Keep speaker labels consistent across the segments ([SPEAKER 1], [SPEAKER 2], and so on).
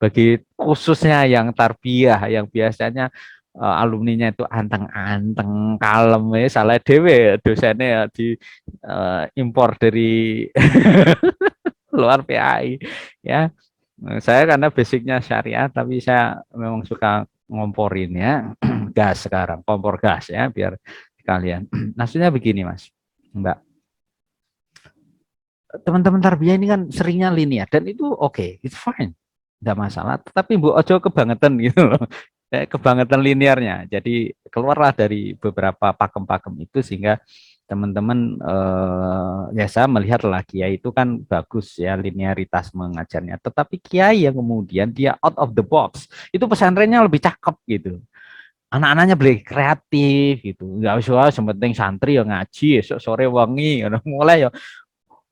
[SPEAKER 1] Bagi khususnya yang tarbiyah yang biasanya alumninya itu anteng-anteng, kalem ya, salah dewe dosennya ya di impor dari luar PAI ya. Saya karena basicnya syariah tapi saya memang suka ngomporin ya gas sekarang, kompor gas ya biar kalian. Maksudnya begini Mas, Mbak. Teman-teman tarbiyah ini kan seringnya linear dan itu oke, it's fine, nggak masalah. Tetapi Bu Ojo kebangetan gitu loh, kebangetan linearnya. Jadi keluarlah dari beberapa pakem-pakem itu sehingga teman-teman ya saya melihat lah Kiai itu kan bagus ya linearitas mengajarnya. Tetapi Kiai yang kemudian dia out of the box itu pesantrennya lebih cakep gitu. Anak-anaknya boleh kreatif gitu, nggak usah sementing santri yang ngaji, esok sore wangi, mulai ya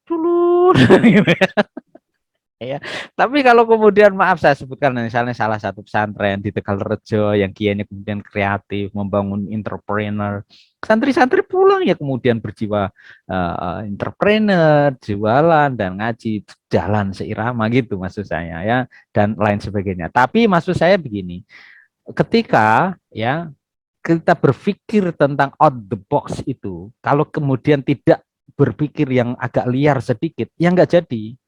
[SPEAKER 1] dulu gitu ya. Tapi kalau kemudian maaf saya sebutkan misalnya salah satu pesantren di Tegalrejo yang kiainya kemudian kreatif membangun entrepreneur, santri-santri pulang ya kemudian berjiwa entrepreneur, jualan dan ngaji jalan seirama gitu maksud saya ya dan lain sebagainya. Tapi maksud saya begini, ketika ya kita berpikir tentang out the box itu, kalau kemudian tidak berpikir yang agak liar sedikit, ya nggak jadi.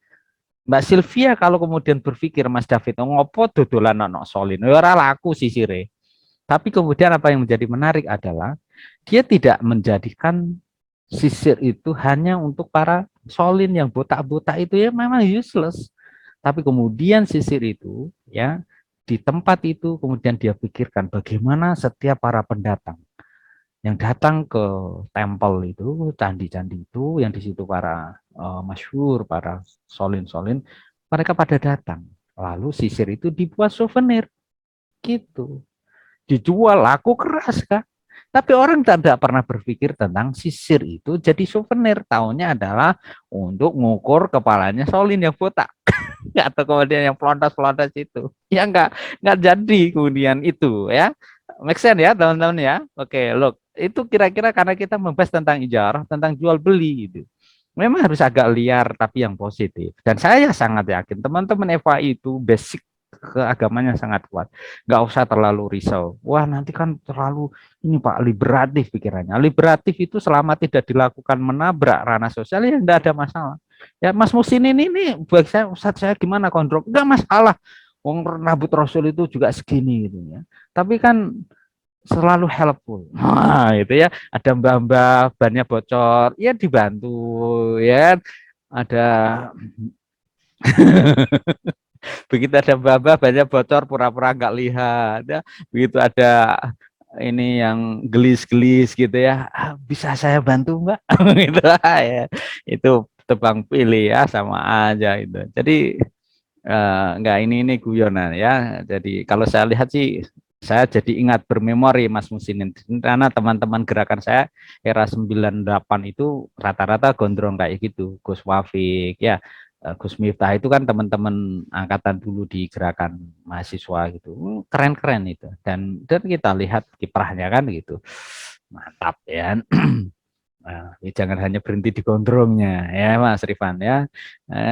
[SPEAKER 1] Mbak Sylvia kalau kemudian berpikir Mas David, oh, ngopo dodolan anak solin, ya ora laku sisire. Tapi kemudian apa yang menjadi menarik adalah dia tidak menjadikan sisir itu hanya untuk para solin yang botak-botak itu ya memang useless. Tapi kemudian sisir itu ya di tempat itu kemudian dia pikirkan bagaimana setiap para pendatang yang datang ke tempel itu, candi-candi itu, yang di situ para masyhur, para solin-solin, mereka pada datang. Lalu sisir itu dibuat souvenir, gitu. Dijual laku keras, Kak. Tapi orang tidak pernah berpikir tentang sisir itu jadi souvenir. Tahunya adalah untuk ngukur kepalanya solin yang botak. Atau kemudian yang pelontos-pelontos itu. Ya enggak jadi kemudian itu ya. Make sense ya teman-teman ya. Oke, look, itu kira-kira karena kita membahas tentang ijarah, tentang jual beli gitu. Memang harus agak liar tapi yang positif. Dan saya sangat yakin teman-teman FAI itu basic keagamannya sangat kuat. Nggak usah terlalu risau. Wah nanti kan terlalu ini Pak liberatif pikirannya. Liberatif itu selama tidak dilakukan menabrak ranah sosial ya tidak ada masalah. Ya Mas Musin ini buat saya Ustaz saya gimana kontrol? Enggak masalah. Wong rambut Rasul itu juga segini gitu ya. Tapi kan selalu helpful. Nah, itu ya. Ada mbak-mbak bannya bocor, ya dibantu ya. Ada begitu ada mbak-mbak banyak bocor pura-pura nggak lihat ya. Begitu ada ini yang gelis-gelis gitu ya, bisa saya bantu mbak gitu ya. Itu tebang pilih ya sama aja itu. Jadi enggak ini guyonan ya. Jadi kalau saya lihat sih saya jadi ingat bermemori Mas Musinin karena teman-teman gerakan saya era 98 itu rata-rata gondrong kayak gitu. Gus Wafik ya, Gus Miftah itu kan teman-teman angkatan dulu di gerakan mahasiswa gitu. Keren-keren itu. Dan kita lihat kiprahnya kan gitu. Mantap ya. Nah, ya jangan hanya berhenti di gondrongnya ya Mas Rifan ya.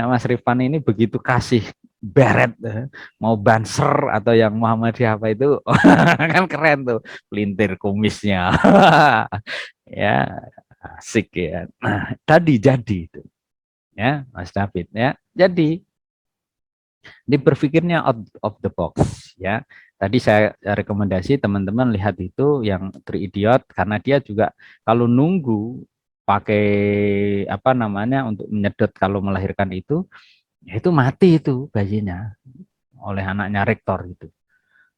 [SPEAKER 1] Mas Rifan ini begitu kasih beret mau banser atau yang Muhammadiyah apa itu kan keren tuh pelintir kumisnya. Ya asik ya. Nah, tadi jadi itu ya Mas David ya. Jadi ini berpikirnya out of the box ya. Tadi saya rekomendasi teman-teman lihat itu yang Three Idiot karena dia juga kalau nunggu pakai apa namanya untuk menyedot kalau melahirkan itu ya itu mati itu bayinya oleh anaknya rektor itu.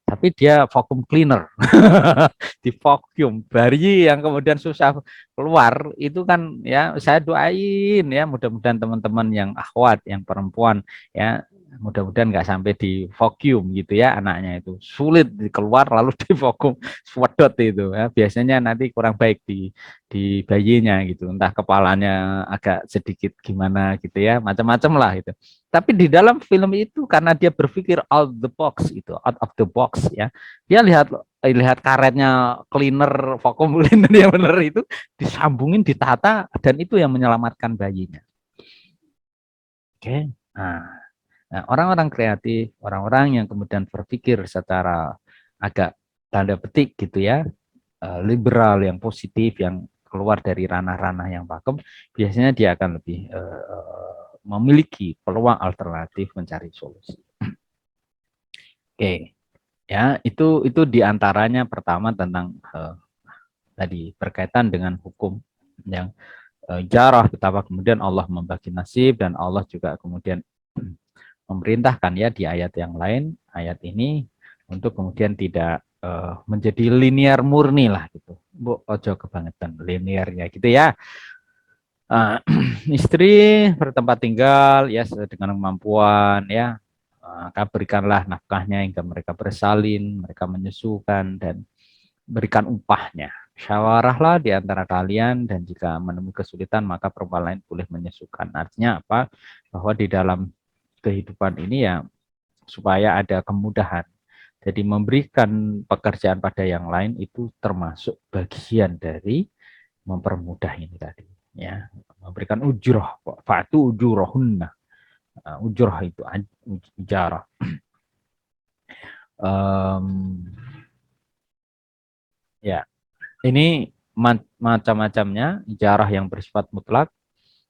[SPEAKER 1] Tapi dia vacuum cleaner di vacuum bayi yang kemudian susah keluar itu kan ya saya doain ya mudah-mudahan teman-teman yang akhwat yang perempuan ya mudah-mudahan nggak sampai di vacuum gitu ya anaknya itu sulit keluar lalu di vacuum swedot itu ya biasanya nanti kurang baik di bayinya gitu entah kepalanya agak sedikit gimana gitu ya macam-macam lah itu tapi di dalam film itu karena dia berpikir out the box itu out of the box ya dia lihat karetnya cleaner vacuum cleaner yang benar itu disambungin ditata dan itu yang menyelamatkan bayinya. Oke. Nah Nah, orang-orang kreatif, orang-orang yang kemudian berpikir secara agak tanda petik gitu ya, liberal, yang positif, yang keluar dari ranah-ranah yang pakem, biasanya dia akan lebih memiliki peluang alternatif mencari solusi. Oke, ya itu diantaranya pertama tentang tadi berkaitan dengan hukum yang jarah, betapa kemudian Allah membagi nasib dan Allah juga kemudian memerintahkan ya di ayat yang lain, ayat ini untuk kemudian tidak menjadi linear murni lah gitu. Bu, ojo kebangetan linearnya gitu ya. Uh, istri bertempat tinggal ya sesuai dengan kemampuan ya. Maka berikanlah nafkahnya hingga mereka bersalin, mereka menyusukan dan berikan upahnya. Syawarahlah di antara kalian dan jika menemui kesulitan maka perempuan lain boleh menyusukan. Artinya apa? Bahwa di dalam kehidupan ini ya supaya ada kemudahan. Jadi memberikan pekerjaan pada yang lain itu termasuk bagian dari mempermudah ini tadi. Ya, memberikan ujroh, fa'tu ujrohunna. Ujroh itu ujarah. Ya, ini macam-macamnya ijarah yang bersifat mutlak.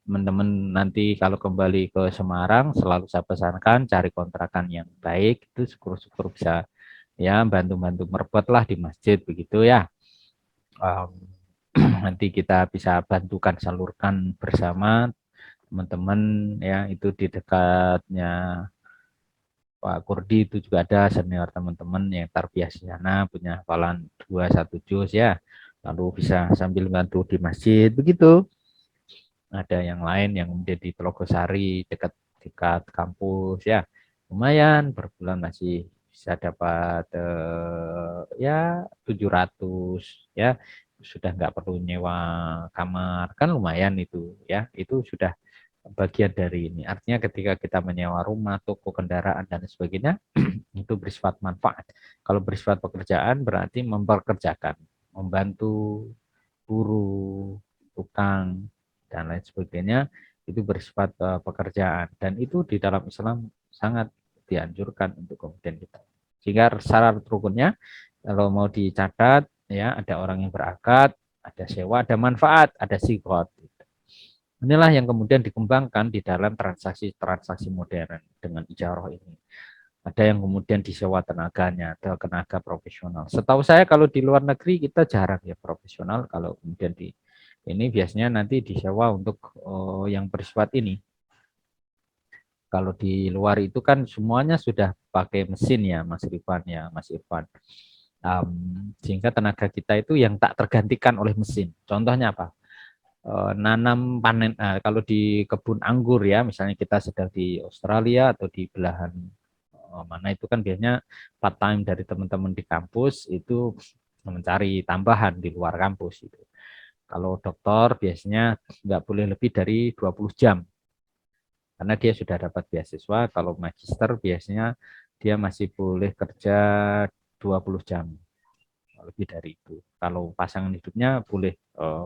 [SPEAKER 1] Teman-teman nanti kalau kembali ke Semarang selalu saya pesankan cari kontrakan yang baik, itu syukur-syukur bisa ya bantu-bantu merebut lah di masjid begitu ya. Um, nanti kita bisa bantukan salurkan bersama teman-teman ya, itu di dekatnya Pak Kurdi itu juga ada senior teman-teman yang tarbiyah di sana punya hafalan 2 1 juz ya, lalu bisa sambil bantu di masjid begitu. Ada yang lain yang menjadi Telogosari dekat dekat kampus ya, lumayan per bulan masih bisa dapat ya 700 ya, sudah nggak perlu nyewa kamar kan, lumayan itu ya, itu sudah bagian dari ini. Artinya ketika kita menyewa rumah, toko, kendaraan dan sebagainya itu bersifat manfaat. Kalau bersifat pekerjaan berarti memperkerjakan, membantu guru, tukang, dan lain sebagainya, itu bersifat pekerjaan. Dan itu di dalam Islam sangat dianjurkan untuk kemudian kita. Sehingga syarat rukunnya, kalau mau dicatat, ya ada orang yang berakad, ada sewa, ada manfaat, ada sigot. Inilah yang kemudian dikembangkan di dalam transaksi-transaksi modern dengan ijarah ini. Ada yang kemudian disewa tenaganya, ada tenaga profesional. Setahu saya kalau di luar negeri kita jarang ya profesional, kalau kemudian di ini biasanya nanti disewa untuk yang bersifat ini. Kalau di luar itu kan semuanya sudah pakai mesin ya, Mas Rifan ya, Mas Irfan. Sehingga tenaga kita itu yang tak tergantikan oleh mesin. Contohnya apa? Nanam panen, kalau di kebun anggur ya, misalnya kita sedang di Australia atau di belahan mana itu kan biasanya part time dari teman-teman di kampus itu mencari tambahan di luar kampus itu. Kalau dokter biasanya nggak boleh lebih dari 20 jam karena dia sudah dapat beasiswa. Kalau magister biasanya dia masih boleh kerja 20 jam lebih dari itu. Kalau pasangan hidupnya boleh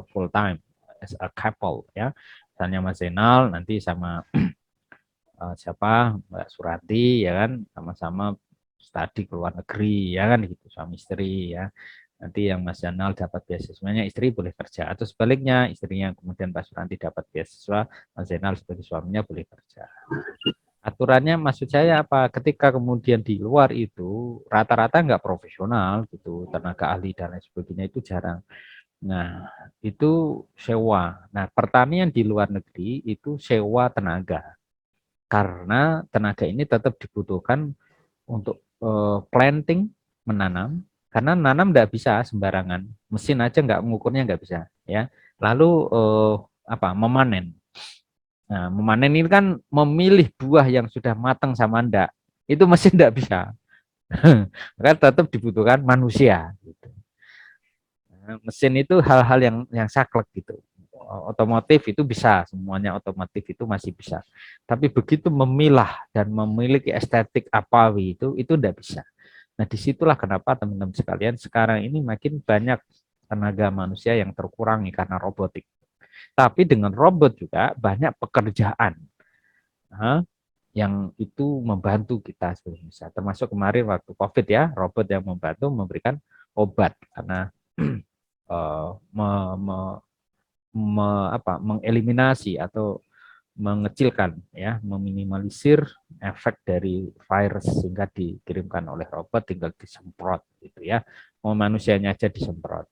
[SPEAKER 1] full time as a couple ya. Misalnya Mas Zainal nanti sama siapa Mbak Surati ya kan, sama-sama studi ke luar negeri ya kan gitu, suami istri ya. Nanti yang Mas Zainal dapat beasiswanya, istri boleh kerja, atau sebaliknya istrinya kemudian Mbak Surati dapat beasiswa, Mas Zainal sebagai suaminya boleh kerja. Aturannya maksud saya apa? Ketika kemudian di luar itu rata-rata nggak profesional gitu, tenaga ahli dan lain sebagainya itu jarang. Nah, itu sewa. Nah, pertanian di luar negeri itu sewa tenaga. Karena tenaga ini tetap dibutuhkan untuk planting, menanam, karena nanam nggak bisa sembarangan, mesin aja nggak mengukurnya nggak bisa ya. Lalu apa, memanen. Nah, memanen ini kan memilih buah yang sudah matang sama enggak, itu mesin nggak bisa. Maka tetap dibutuhkan manusia gitu. Nah, mesin itu hal-hal yang saklek gitu. Otomotif itu bisa, semuanya otomotif itu masih bisa. Tapi begitu memilah dan memiliki estetik apawi itu tidak bisa. Nah, disitulah kenapa teman-teman sekalian sekarang ini makin banyak tenaga manusia yang terkurangi karena robotik. Tapi dengan robot juga banyak pekerjaan. Nah, yang itu membantu kita sebenarnya. Termasuk kemarin waktu COVID ya, robot yang membantu memberikan obat karena me, me, mengeliminasi atau mengecilkan ya, meminimalisir efek dari virus sehingga dikirimkan oleh robot tinggal disemprot gitu ya. Mau manusianya aja disemprot.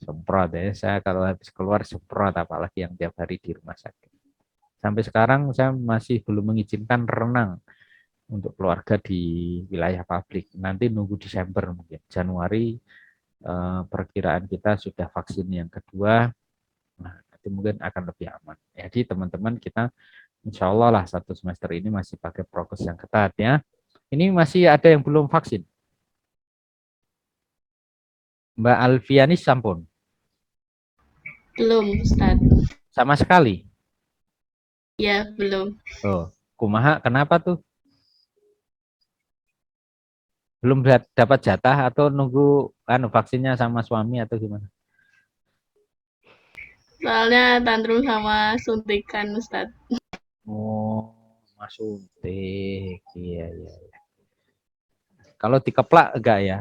[SPEAKER 1] Semprot ya, saya kalau habis keluar semprot apalagi yang tiap hari di rumah sakit. Sampai sekarang saya masih belum mengizinkan renang untuk keluarga di wilayah publik. Nanti nunggu Desember mungkin. Januari perkiraan kita sudah vaksin yang kedua. Nah, nanti mungkin akan lebih aman. Jadi teman-teman kita insya Allah lah satu semester ini masih pakai prokes yang ketat ya. Ini masih ada yang belum vaksin. Mbak Alfiani sampun.
[SPEAKER 2] Belum, Ustaz.
[SPEAKER 1] Sama sekali.
[SPEAKER 2] Ya, belum.
[SPEAKER 1] Oh, kumaha kenapa tuh? Belum dapat jatah atau nunggu vaksinnya sama suami atau gimana?
[SPEAKER 2] Soalnya tantrum sama suntikan, Ustaz.
[SPEAKER 1] Oh, Mas suntik. Iya, iya. Kalau dikeplak enggak ya?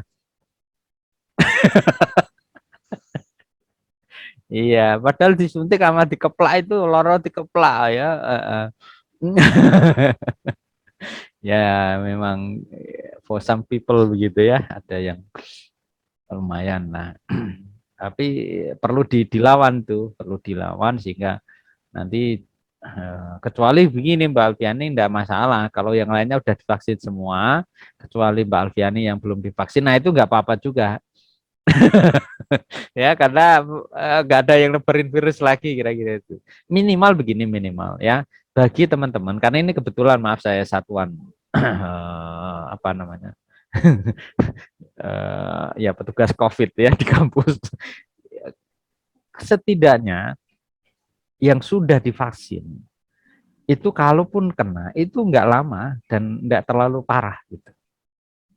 [SPEAKER 1] Iya, padahal disuntik sama dikeplak itu loro dikeplak ya. Ya, memang for some people begitu ya. Ada yang lumayan. Nah, tapi perlu dilawan tuh, perlu dilawan sehingga nanti kecuali begini Mbak Alfiani enggak masalah. Kalau yang lainnya udah divaksin semua, kecuali Mbak Alfiani yang belum divaksin, nah itu enggak apa-apa juga. Ya karena nggak ada yang nebarin virus lagi kira-kira itu. Minimal begini minimal ya bagi teman-teman karena ini kebetulan maaf saya satuan apa namanya ya petugas COVID ya di kampus. Setidaknya yang sudah divaksin itu kalaupun kena itu nggak lama dan nggak terlalu parah gitu.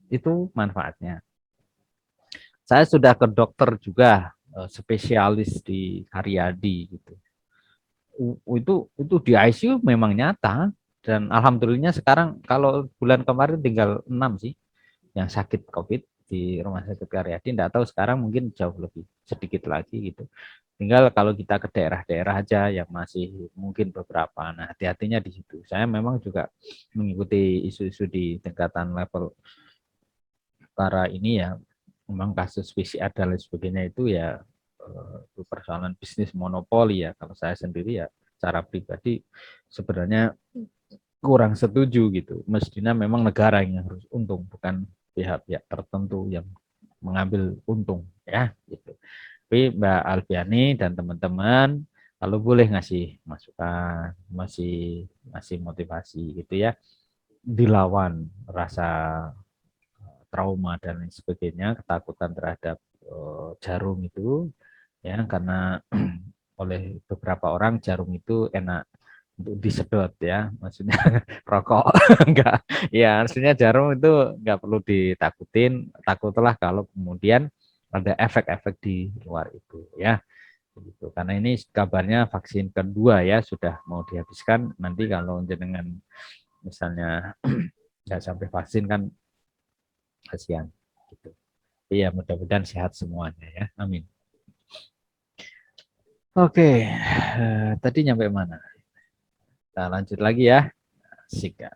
[SPEAKER 1] Itu manfaatnya. Saya sudah ke dokter juga spesialis di Karyadi gitu. Itu di ICU memang nyata dan alhamdulillahnya sekarang kalau bulan kemarin tinggal 6 sih yang sakit COVID di Rumah Sakit Karyadi. Tidak tahu sekarang mungkin jauh lebih sedikit lagi gitu. Tinggal kalau kita ke daerah-daerah aja yang masih mungkin beberapa. Nah, hati-hatinya di situ. Saya memang juga mengikuti isu-isu di tingkatan level para ini ya, memang kasus PCR dan lain sebagainya itu ya itu persoalan bisnis monopoli ya. Kalau saya sendiri ya secara pribadi sebenarnya kurang setuju gitu. Mestinya memang negara yang harus untung, bukan pihak-pihak tertentu yang mengambil untung ya gitu. Tapi Mbak Alfiani dan teman-teman kalau boleh ngasih masukan, masih masih motivasi gitu ya, dilawan rasa trauma dan lain sebagainya, ketakutan terhadap jarum itu ya karena oleh beberapa orang jarum itu enak untuk disedot ya, maksudnya rokok enggak. Ya, maksudnya jarum itu enggak perlu ditakutin, takutlah kalau kemudian ada efek-efek di luar itu ya. Begitu. Karena ini kabarnya vaksin kedua ya sudah mau dihabiskan, nanti kalau jenengan misalnya nggak sampai vaksin kan kasihan gitu. Iya, mudah-mudahan sehat semuanya ya. Amin. Oke, tadi nyampe mana? Kita lanjut lagi ya. Asik ya.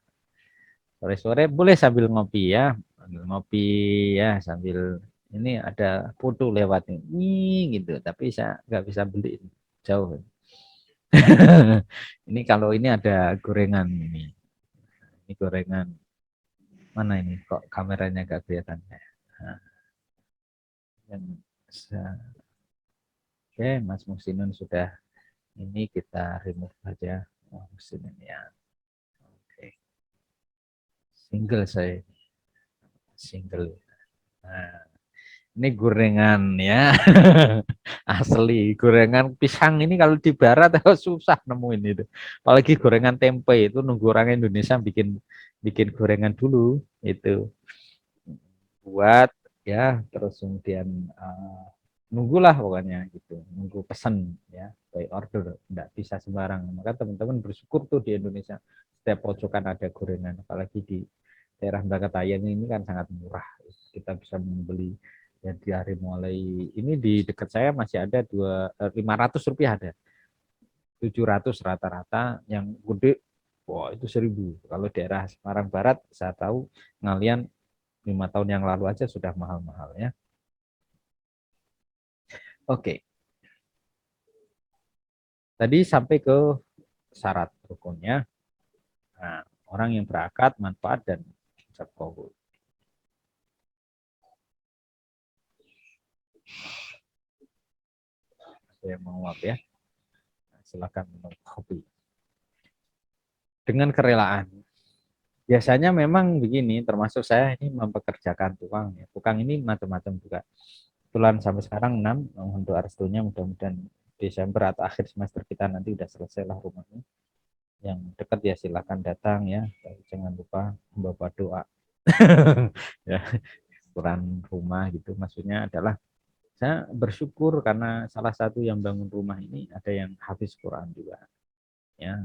[SPEAKER 1] Sore-sore boleh sambil ngopi ya. Sambil ngopi ya, sambil ini ada putu lewat nih, gitu. Tapi saya nggak bisa beli jauh. Ini kalau ini ada gorengan ini. Ini gorengan mana ini? Kok kameranya nggak kelihatan? Nah, yang oke, Mas Musinun sudah ini kita remove aja. Oh, Musinun ya. Oke. Single saya. Single. Nah, ini gorengan ya. Asli, gorengan pisang ini kalau di barat susah nemuin itu. Apalagi gorengan tempe itu nunggu orang Indonesia bikin bikin gorengan dulu itu buat ya terus kemudian nunggulah pokoknya gitu, nunggu pesan ya, by order, nggak bisa sembarang. Maka teman-teman bersyukur tuh di Indonesia setiap pojokan ada gorengan, apalagi di daerah Brakatayan ini kan sangat murah, kita bisa membeli ya di hari mulai ini di dekat saya masih ada 500 rupiah ada, 700 rata-rata, yang gede wah itu 1.000. Kalau daerah Semarang Barat saya tahu ngalian 5 tahun yang lalu aja sudah mahal-mahal ya. Oke, tadi sampai ke syarat rukunnya. Nah, orang yang berakad, manfaat, dan ijab kabul. Saya menguap ya. Nah, silakan minum kopi. Dengan kerelaan. Biasanya memang begini, termasuk saya ini mempekerjakan tukang. Ya. Tukang ini macam-macam juga. Kebetulan sampai sekarang 6, untuk restunya mudah-mudahan Desember atau akhir semester kita nanti udah selesai lah rumahnya. Yang dekat ya silakan datang ya. Tapi jangan lupa membawa doa. Ya, ukuran rumah gitu. Maksudnya adalah saya bersyukur karena salah satu yang bangun rumah ini ada yang hafiz Quran juga ya,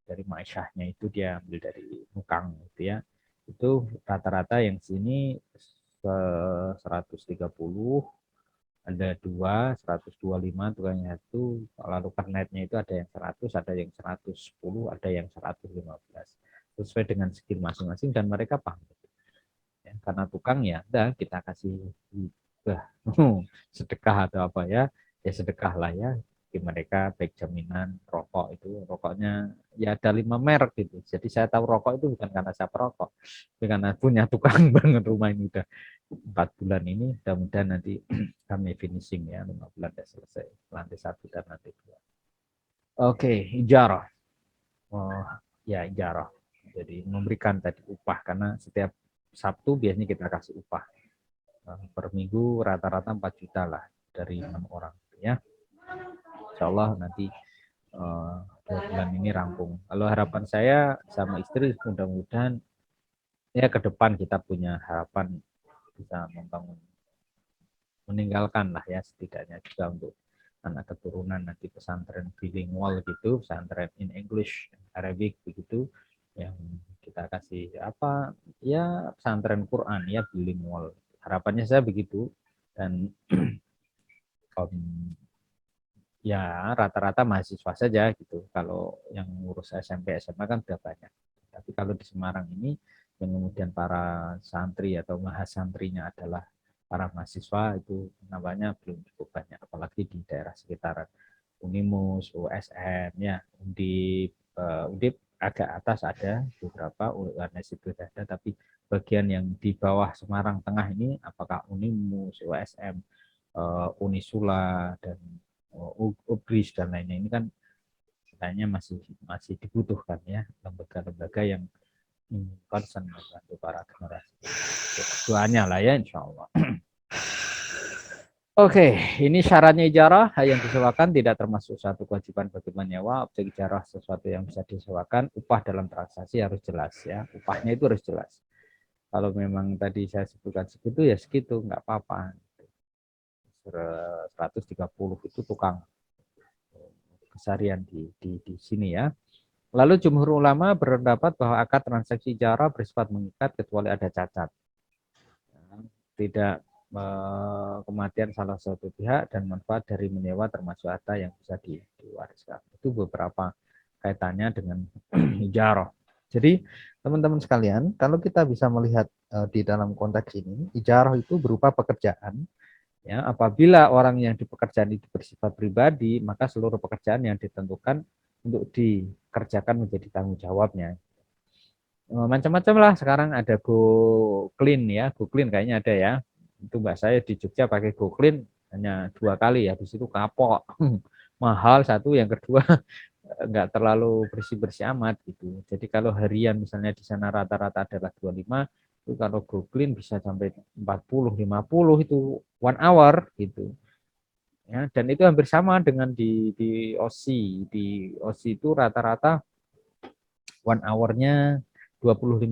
[SPEAKER 1] dari maisyahnya itu dia ambil dari Mukang gitu ya, itu rata-rata yang sini 130, ada 125 tukangnya itu, lalu kernetnya itu ada yang 100, ada yang 110, ada yang 115, sesuai dengan skill masing-masing dan mereka paham ya, karena tukang ya udah kita kasih hibah sedekah atau apa ya, ya sedekah lah ya di mereka, baik jaminan rokok, itu rokoknya ya ada 5 merek gitu, jadi saya tahu rokok itu bukan karena saya perokok, tapi karena punya tukang banget rumah ini udah 4 bulan ini, mudah-mudahan nanti kami finishing ya 5 bulan udah selesai lantai 1 dan lantai 2. Oke, ijarah. Oh, ya ijarah. Jadi memberikan tadi upah, karena setiap Sabtu biasanya kita kasih upah. Per minggu rata-rata 4 juta lah dari 6 orang ya. Insya Allah nanti 2 bulan ini rampung. Kalau harapan saya sama istri mudah-mudahan ya ke depan kita punya harapan bisa membangun, meninggalkan lah ya setidaknya juga untuk anak keturunan nanti pesantren bilingual gitu, pesantren in English, Arabic begitu, yang kita kasih apa ya pesantren Quran ya bilingual. Harapannya saya begitu, dan ya rata-rata mahasiswa saja gitu. Kalau yang ngurus SMP SMA kan sudah banyak. Tapi kalau di Semarang ini yang kemudian para santri atau mahasantrinya adalah para mahasiswa, itu namanya belum cukup banyak, apalagi di daerah sekitaran Unimus, USM ya, Undip agak atas ada beberapa, UNES itu ada, tapi bagian yang di bawah Semarang Tengah ini apakah Unimus, USM, Unisula, dan Ubris dan lainnya ini kan kayaknya masih masih dibutuhkan ya lembaga-lembaga yang concern membantu para generasi. Doanya lah ya insya Allah. Oke, ini syaratnya ijarah yang disewakan tidak termasuk satu kewajiban bagi penyewa. Objek ijarah sesuatu yang bisa disewakan. Upah dalam transaksi harus jelas ya. Upahnya itu harus jelas. Kalau memang tadi saya sebutkan segitu ya segitu, nggak apa-apa. 130 itu tukang kesarian di sini ya. Lalu jumhur ulama berpendapat bahwa akad transaksi ijarah bersifat mengikat kecuali ada cacat. Tidak kematian salah satu pihak dan manfaat dari menyewa termasuk harta yang bisa diwariskan. Itu beberapa kaitannya dengan ijarah. Jadi teman-teman sekalian, kalau kita bisa melihat di dalam konteks ini, ijarah itu berupa pekerjaan. Ya, apabila orang yang di pekerjaan itu bersifat pribadi, maka seluruh pekerjaan yang ditentukan untuk dikerjakan menjadi tanggung jawabnya. Macam-macam lah sekarang, ada Go Clean ya, Go Clean kayaknya ada ya. Itu mbak saya di Jogja pakai Go Clean hanya 2 kali, habis itu kapok. Mahal satu, yang kedua nggak terlalu bersih-bersih amat gitu. Jadi kalau harian misalnya di sana rata-rata adalah 25, itu kalau Go Clean bisa sampai 40, 50 itu 1 hour gitu. Ya, dan itu hampir sama dengan di OSI. Di OSI itu rata-rata 1 hour-nya $25,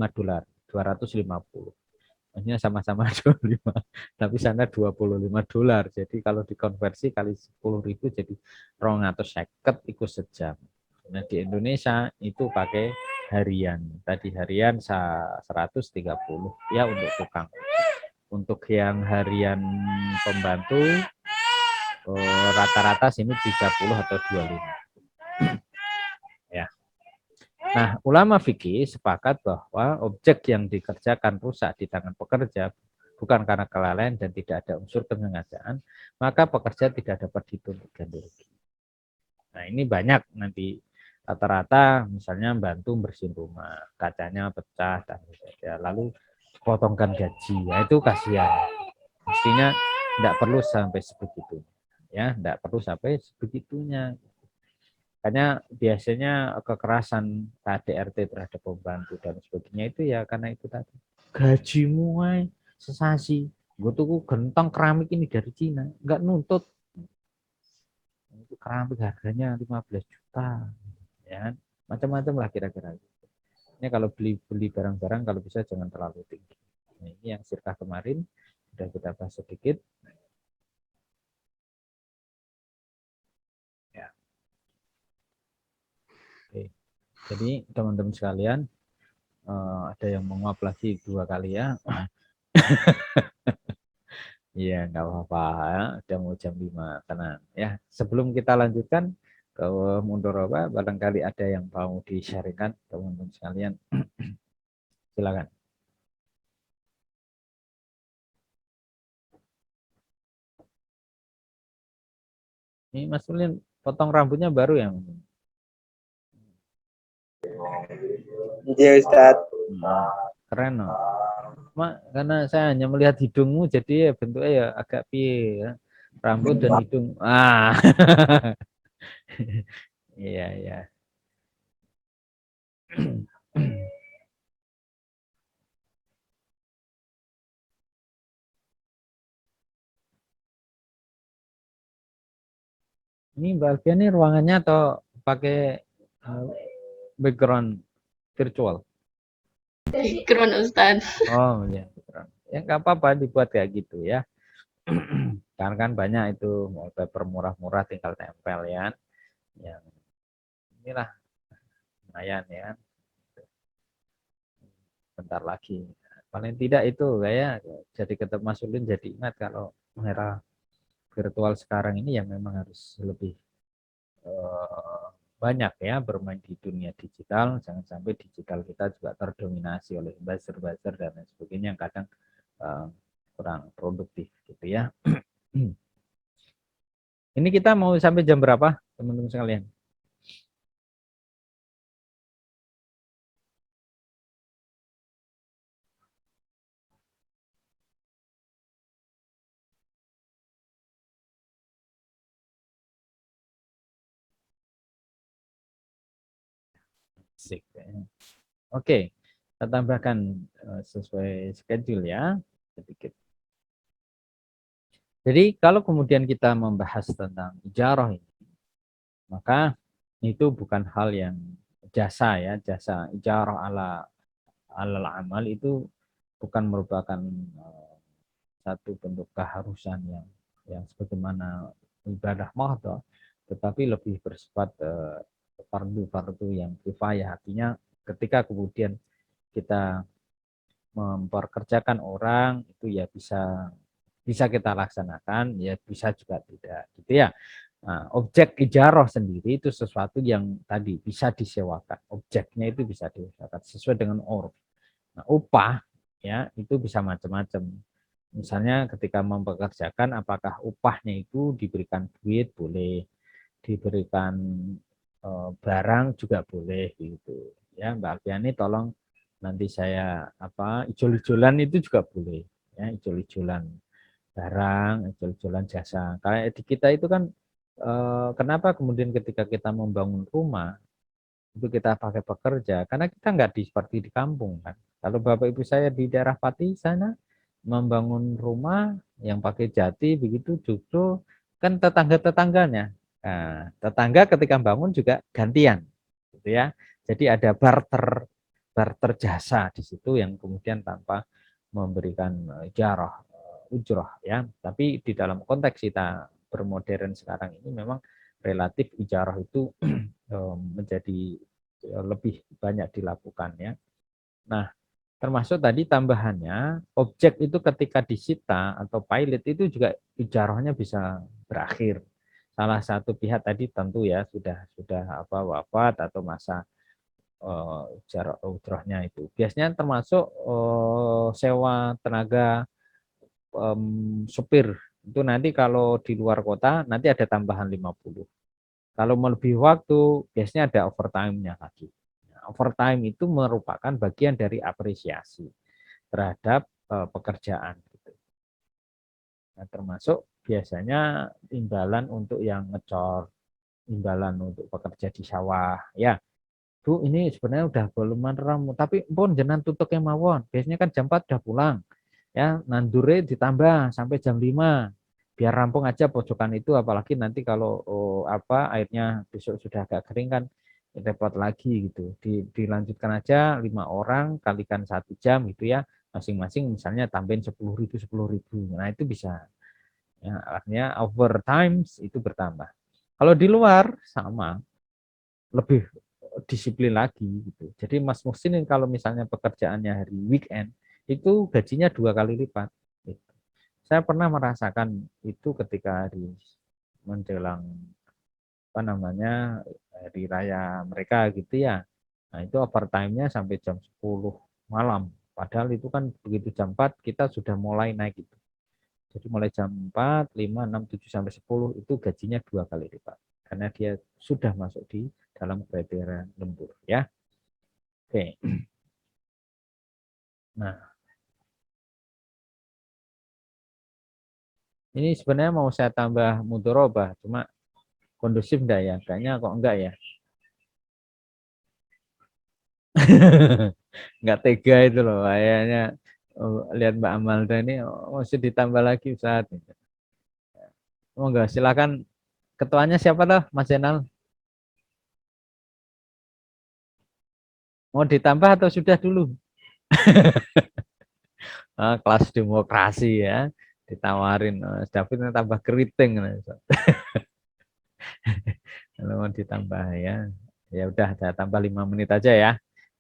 [SPEAKER 1] 250. Maksudnya sama-sama 25, tapi sana $25. Jadi kalau dikonversi kali 10.000 jadi 250 ikut sejam. Nah di Indonesia itu pakai harian. Tadi harian 130 ya untuk tukang. Untuk yang harian pembantu rata-rata sini 30 atau 25. Ya. Nah, ulama fikih sepakat bahwa objek yang dikerjakan rusak di tangan pekerja bukan karena kelalaian dan tidak ada unsur kesengajaan, maka pekerja tidak dapat dituntut ganti rugi. Nah, ini banyak nanti rata-rata misalnya bantu bersihin rumah, kacanya pecah dan lalu potongkan gaji, ya itu kasihan. Mestinya tidak perlu sampai sebegitu, ya, tidak perlu sampai sebegitunya. Hanya biasanya kekerasan KDRT terhadap pembantu dan sebagainya itu ya karena itu tadi. Gajimu sesasi. Gue tuh gentong keramik ini dari Cina, nggak nuntut. Itu keramik harganya 15 juta. Ya, macam-macam lah kira-kira. Ini kalau beli barang-barang kalau bisa jangan terlalu tinggi. Nah, ini yang sirkah kemarin sudah kita bahas sedikit. Ya. Oke. Jadi teman-teman sekalian, ada yang menguap lagi 2 kali ya. Iya, nggak apa-apa ya. Udah mau jam 5, tenang ya. Sebelum kita lanjutkan ke Mundoroba, barangkali ada yang mau di-sharingkan teman-teman sekalian. Silakan. Ini Mas Ulin potong rambutnya baru yang
[SPEAKER 3] Iya Ustadz.
[SPEAKER 1] keren loh. Cuma karena saya hanya melihat hidungmu jadi ya bentuknya ya agak piye ya. Rambut dan hidung. Iya, iya. Ini Mbak Alfian ini ruangannya atau pakai background virtual?
[SPEAKER 2] Background Ustadz.
[SPEAKER 1] Oh ya, ya nggak apa-apa dibuat kayak gitu ya. Karena kan banyak itu wallpaper murah-murah tinggal tempel ya. Yang inilah lumayan ya. Bentar lagi. Paling tidak itu kayak jadi ketemu Mas Ulin jadi ingat kalau era virtual sekarang ini yang memang harus lebih banyak ya bermain di dunia digital. Jangan sampai digital kita juga terdominasi oleh buzzer-buzzer dan lain sebagainya yang kadang kurang produktif gitu ya. Ini kita mau sampai jam berapa, teman-teman sekalian? Asik. Oke, kita tambahkan sesuai schedule ya, sedikit. Jadi kalau kemudian kita membahas tentang ijarah ini, maka itu bukan hal yang jasa ya, jasa ijarah alal amal itu bukan merupakan satu bentuk keharusan yang sebagaimana ibadah mahdoh, tetapi lebih bersifat fardu-fardu yang kifayah. Artinya ketika kemudian kita memperkerjakan orang itu ya bisa bisa kita laksanakan, ya bisa juga tidak, gitu ya. Nah, objek ijarah sendiri itu sesuatu yang tadi bisa disewakan, objeknya itu bisa disewakan sesuai dengan uruf. Nah, upah ya itu bisa macam-macam. Misalnya ketika mempekerjakan, apakah upahnya itu diberikan duit boleh, diberikan barang juga boleh gitu. Ya, Mbak Alfiani tolong nanti saya ijol-ijolan itu juga boleh ya, ijol-ijolan barang, ijol-ijolan jasa. Kayak di kita itu kan kenapa kemudian ketika kita membangun rumah itu kita pakai pekerja karena kita nggak seperti di kampung kan. Kalau Bapak Ibu saya di daerah Pati sana membangun rumah yang pakai jati begitu justru kan tetangga-tetangganya. Nah, tetangga ketika bangun juga gantian gitu ya. Jadi ada barter barter jasa di situ yang kemudian tanpa memberikan ijarah, ujrah ya. Tapi di dalam konteks kita bermodern sekarang ini memang relatif ijarah itu menjadi lebih banyak dilakukan ya. Nah, termasuk tadi tambahannya objek itu ketika disita atau pilot itu juga ijarahnya bisa berakhir. Salah satu pihak tadi tentu ya sudah apa wafat atau masa jarak ujrahnya itu. Biasanya termasuk sewa tenaga supir. Itu nanti kalau di luar kota nanti ada tambahan 50. Kalau melebihi waktu biasanya ada overtime-nya lagi. Nah, overtime itu merupakan bagian dari apresiasi terhadap pekerjaan gitu. Nah, termasuk biasanya imbalan untuk yang ngecor, imbalan untuk pekerja di sawah ya. Bu, ini sebenarnya udah belum ramu, tapi pun jangan tutup yang mawon. Biasanya kan jam 4 udah pulang. Ya, nandure ditambah sampai jam 5. Biar rampung aja pojokan itu, apalagi nanti kalau airnya besok sudah agak kering kan repot lagi gitu. Dilanjutkan aja 5 orang kalikan 1 jam gitu ya. Masing-masing misalnya tambahin 10.000 10.000. Nah, itu bisa. Ya, artinya overtime itu bertambah. Kalau di luar sama, lebih disiplin lagi gitu. Jadi Mas Muhsin kalau misalnya pekerjaannya hari weekend itu gajinya 2 kali lipat. Gitu. Saya pernah merasakan itu ketika hari menjelang apa namanya hari raya mereka gitu ya. Nah itu overtime-nya sampai jam 10 malam. Padahal itu kan begitu jam 4 kita sudah mulai naik itu. Jadi mulai jam 4, 5, 6, 7 sampai 10 itu gajinya 2 kali lipat. Karena dia sudah masuk di dalam kriteria lembur ya. Oke. Nah, ini sebenarnya mau saya tambah mudorobah, cuma kondusif enggak ya? Kayaknya kok enggak ya. Enggak tega itu loh, kayaknya lihat Mbak Amalda ini masih ditambah lagi saat ini. Oh enggak, silakan ketuanya siapa tuh, Mas Jenal? Mau ditambah atau sudah dulu? Kelas demokrasi ya, ditawarin David tambah keriting. Kalau mau ditambah ya, ya udah saya tambah 5 menit aja ya.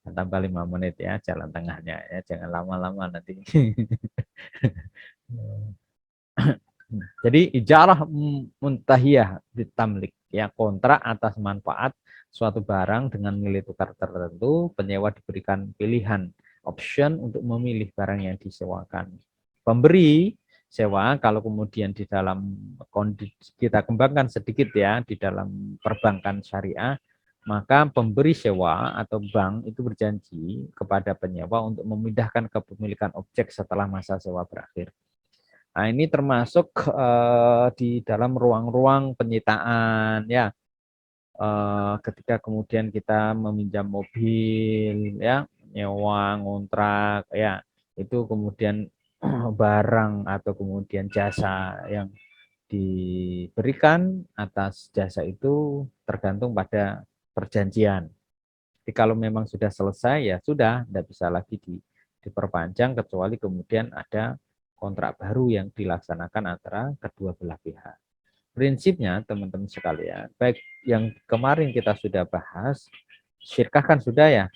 [SPEAKER 1] Tambah 5 menit ya jalan tengahnya ya, jangan lama-lama nanti. Jadi ijarah muntahiyah ditamlik ya, kontrak atas manfaat suatu barang dengan nilai tukar tertentu, penyewa diberikan pilihan option untuk memilih barang yang disewakan. Pemberi sewa kalau kemudian di dalam kondisi kita kembangkan sedikit ya di dalam perbankan syariah, maka pemberi sewa atau bank itu berjanji kepada penyewa untuk memindahkan kepemilikan objek setelah masa sewa berakhir. Nah, ini termasuk di dalam ruang-ruang penyitaan ya. Ketika kemudian kita meminjam mobil ya, nyewa, ngontrak ya, itu kemudian barang atau kemudian jasa yang diberikan atas jasa itu tergantung pada perjanjian. Jadi kalau memang sudah selesai ya sudah, tidak bisa lagi diperpanjang kecuali kemudian ada kontrak baru yang dilaksanakan antara kedua belah pihak. Prinsipnya teman-teman sekalian, baik yang kemarin kita sudah bahas, syirkah kan sudah ya,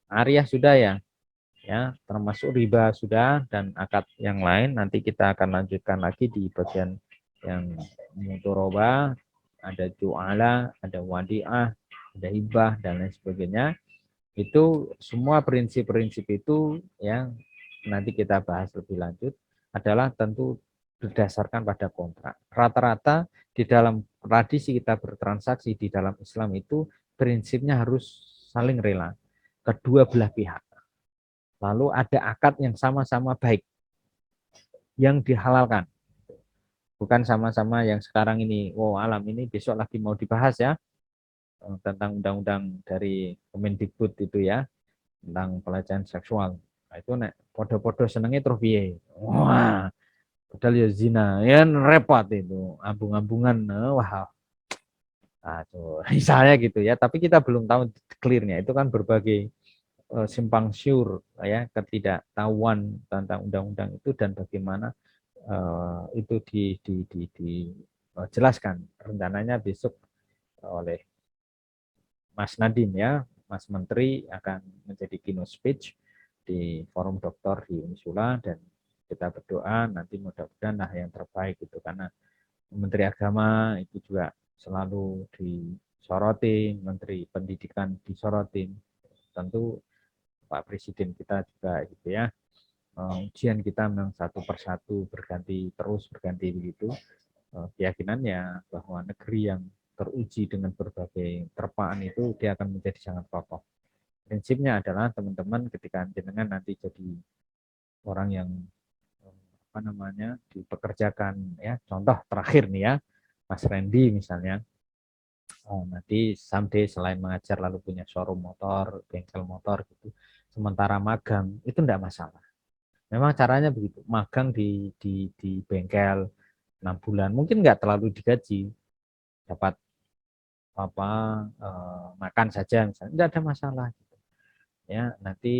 [SPEAKER 1] ariah sudah ya, termasuk riba sudah dan akad yang lain nanti kita akan lanjutkan lagi di bagian yang mudoroba, ada ju'ala, ada wadi'ah, ada hibah dan lain sebagainya. Itu semua prinsip-prinsip itu yang nanti kita bahas lebih lanjut adalah tentu berdasarkan pada kontrak. Rata-rata di dalam tradisi kita bertransaksi di dalam Islam itu prinsipnya harus saling rela kedua belah pihak. Lalu ada akad yang sama-sama baik yang dihalalkan. Bukan sama-sama yang sekarang ini, alam ini besok lagi mau dibahas ya tentang undang-undang dari Kemendikbud itu ya, tentang pelecehan seksual. Nah, itu nek podo-podo senengnya terus piye. Wah, padahal ya zina, ya repot itu, ambung-ambungan, wah. Aduh, misalnya gitu ya, tapi kita belum tahu clearnya. Itu kan berbagai simpang siur ya, ketidaktahuan tentang undang-undang itu dan bagaimana itu dijelaskan rencananya besok oleh Mas Nadiem ya, Mas Menteri akan menjadi keynote speech di forum dokter di Unisula dan kita berdoa nanti mudah-mudahan lah yang terbaik itu karena Menteri Agama itu juga selalu disoroti, Menteri Pendidikan disoroti, tentu Pak Presiden kita juga gitu ya. Ujian kita memang satu persatu berganti terus berganti begitu. Keyakinannya bahwa negeri yang teruji dengan berbagai terpaan itu dia akan menjadi sangat kokoh. Prinsipnya adalah teman-teman ketika jenengan nanti jadi orang yang apa namanya dipekerjakan ya, contoh terakhir nih ya, Mas Randy misalnya, nanti someday selain mengajar lalu punya showroom motor, bengkel motor gitu, sementara magang itu enggak masalah. Memang caranya begitu, magang di bengkel 6 bulan, mungkin enggak terlalu digaji, dapat apa makan saja misalnya, enggak ada masalah gitu. Ya, nanti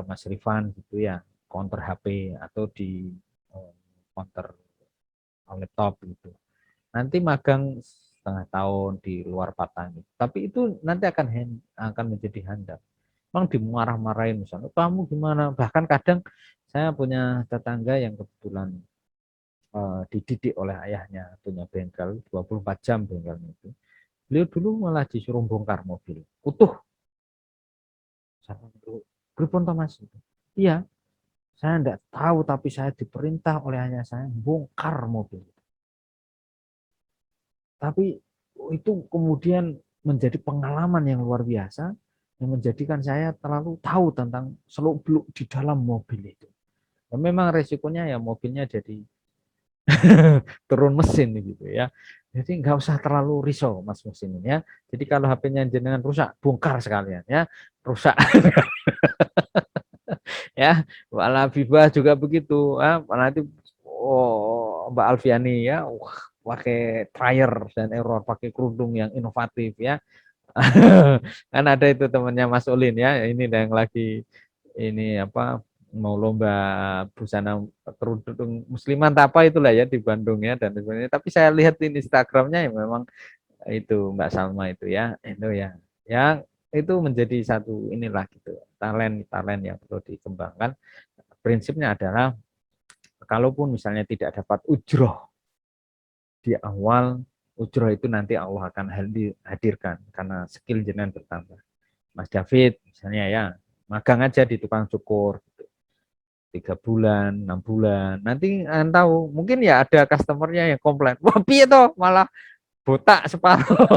[SPEAKER 1] Mas Rifan gitu ya, counter HP atau di counter laptop gitu. Nanti magang setengah tahun di luar Patang. Tapi itu nanti akan menjadi handal. Memang dimarah-marahin misalnya, kamu gimana? Bahkan kadang saya punya tetangga yang kebetulan dididik oleh ayahnya, punya bengkel 24 jam bengkelnya itu. Beliau dulu malah disuruh bongkar mobil utuh. Pripun Thomas? Iya, saya enggak tahu tapi saya diperintah oleh ayah saya bongkar mobil. Tapi itu kemudian menjadi pengalaman yang luar biasa yang menjadikan saya terlalu tahu tentang seluk-beluk di dalam mobil itu. Dan memang resikonya ya mobilnya jadi turun mesin gitu ya. Jadi nggak usah terlalu risau mas mesin ini ya. Jadi kalau HP-nya jenengan rusak, bongkar sekalian ya. Rusak ya. Mbak Labibah juga begitu. Nanti Mbak Alfiani ya, pakai trier dan error, pakai kerudung yang inovatif ya. Kan ada itu temannya Mas Ulin ya, ini yang lagi ini apa mau lomba busana kerudung musliman apa itulah ya di Bandung ya dan sebagainya. Tapi saya lihat di Instagramnya ya memang itu Mbak Salma itu ya, itu ya, yang itu menjadi satu inilah gitu talent yang perlu dikembangkan. Prinsipnya adalah kalaupun misalnya tidak dapat ujroh di awal, ujroh itu nanti Allah akan hadirkan karena skill jenengan bertambah. Mas David misalnya ya, magang aja di tukang cukur gitu. 3 bulan, 6 bulan. Nanti tahu, mungkin ya ada customernya yang komplain, wah piye toh malah botak separuh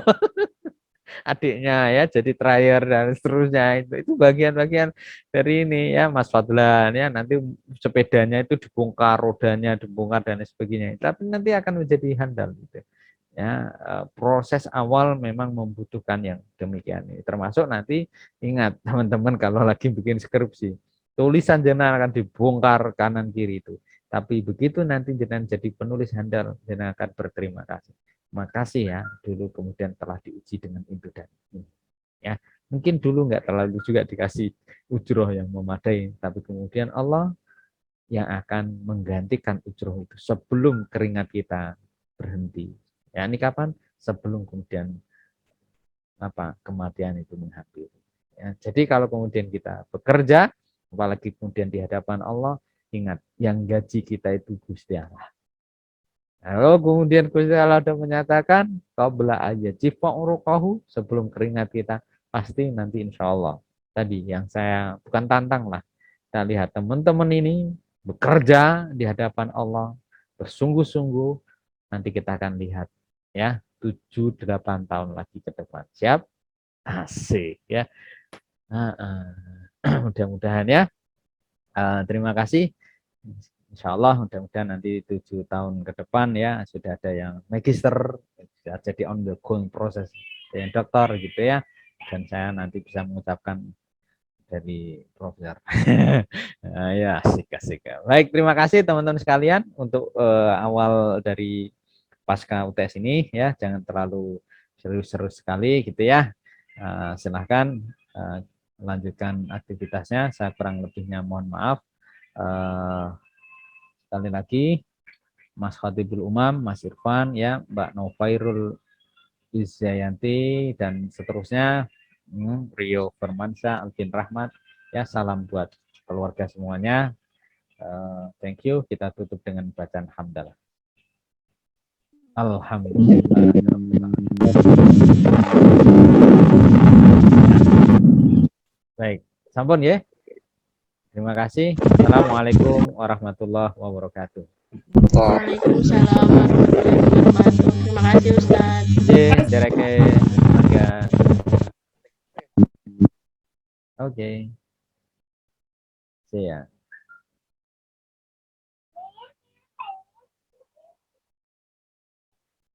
[SPEAKER 1] adiknya ya jadi trier dan seterusnya itu bagian-bagian dari ini ya Mas Fadlan ya nanti sepedanya itu dibongkar rodanya dibongkar dan sebagainya tapi nanti akan menjadi handal gitu ya proses awal memang membutuhkan yang demikian ini termasuk nanti ingat teman-teman kalau lagi bikin skripsi tulisan jenengan akan dibongkar kanan kiri itu tapi begitu nanti jenengan jadi penulis handal jenengan akan berterima kasih. Makasih ya dulu kemudian telah diuji dengan itu dan ini. Ya, mungkin dulu nggak terlalu juga dikasih ujroh yang memadai, tapi kemudian Allah yang akan menggantikan ujroh itu sebelum keringat kita berhenti. Ya, ini kapan? Sebelum kemudian kematian itu menghampiri. Ya, jadi kalau kemudian kita bekerja, apalagi kemudian di hadapan Allah, ingat yang gaji kita itu Gusti Allah. Lalu kemudian Gusti Allah sudah menyatakan qabla ayyajifa uruqahu sebelum keringat kita pasti nanti insya Allah. Tadi yang saya bukan tantang lah. Kita lihat teman-teman ini bekerja di hadapan Allah bersungguh-sungguh nanti kita akan lihat ya 7-8 tahun lagi ke depan. Siap? Asik ya. Mudah-mudahan ya. Terima kasih. Insya Allah mudah-mudahan nanti 7 tahun ke depan ya sudah ada yang magister, sudah jadi ongoing proses yang dokter gitu ya. Dan saya nanti bisa mengucapkan dari profesor. Ya asik. Baik, terima kasih teman-teman sekalian untuk awal dari pasca UTS ini ya. Jangan terlalu serius-serius sekali gitu ya. Silahkan melanjutkan aktivitasnya. Saya kurang lebihnya mohon maaf. Sekali lagi, Mas Khatibul Umam, Mas Irfan, ya, Mbak Novairul Izzayanti, dan seterusnya, Rio Firmansyah, Alvin Rahmat, ya, salam buat keluarga semuanya. Thank you. Kita tutup dengan bacaan hamdalah. Alhamdulillah. Baik, sampun ya. Terima kasih. Assalamualaikum warahmatullahi wabarakatuh.
[SPEAKER 2] Waalaikumsalam warahmatullahi wabarakatuh. Terima kasih Ustaz.
[SPEAKER 1] Dereke, mangga. Oke. See ya.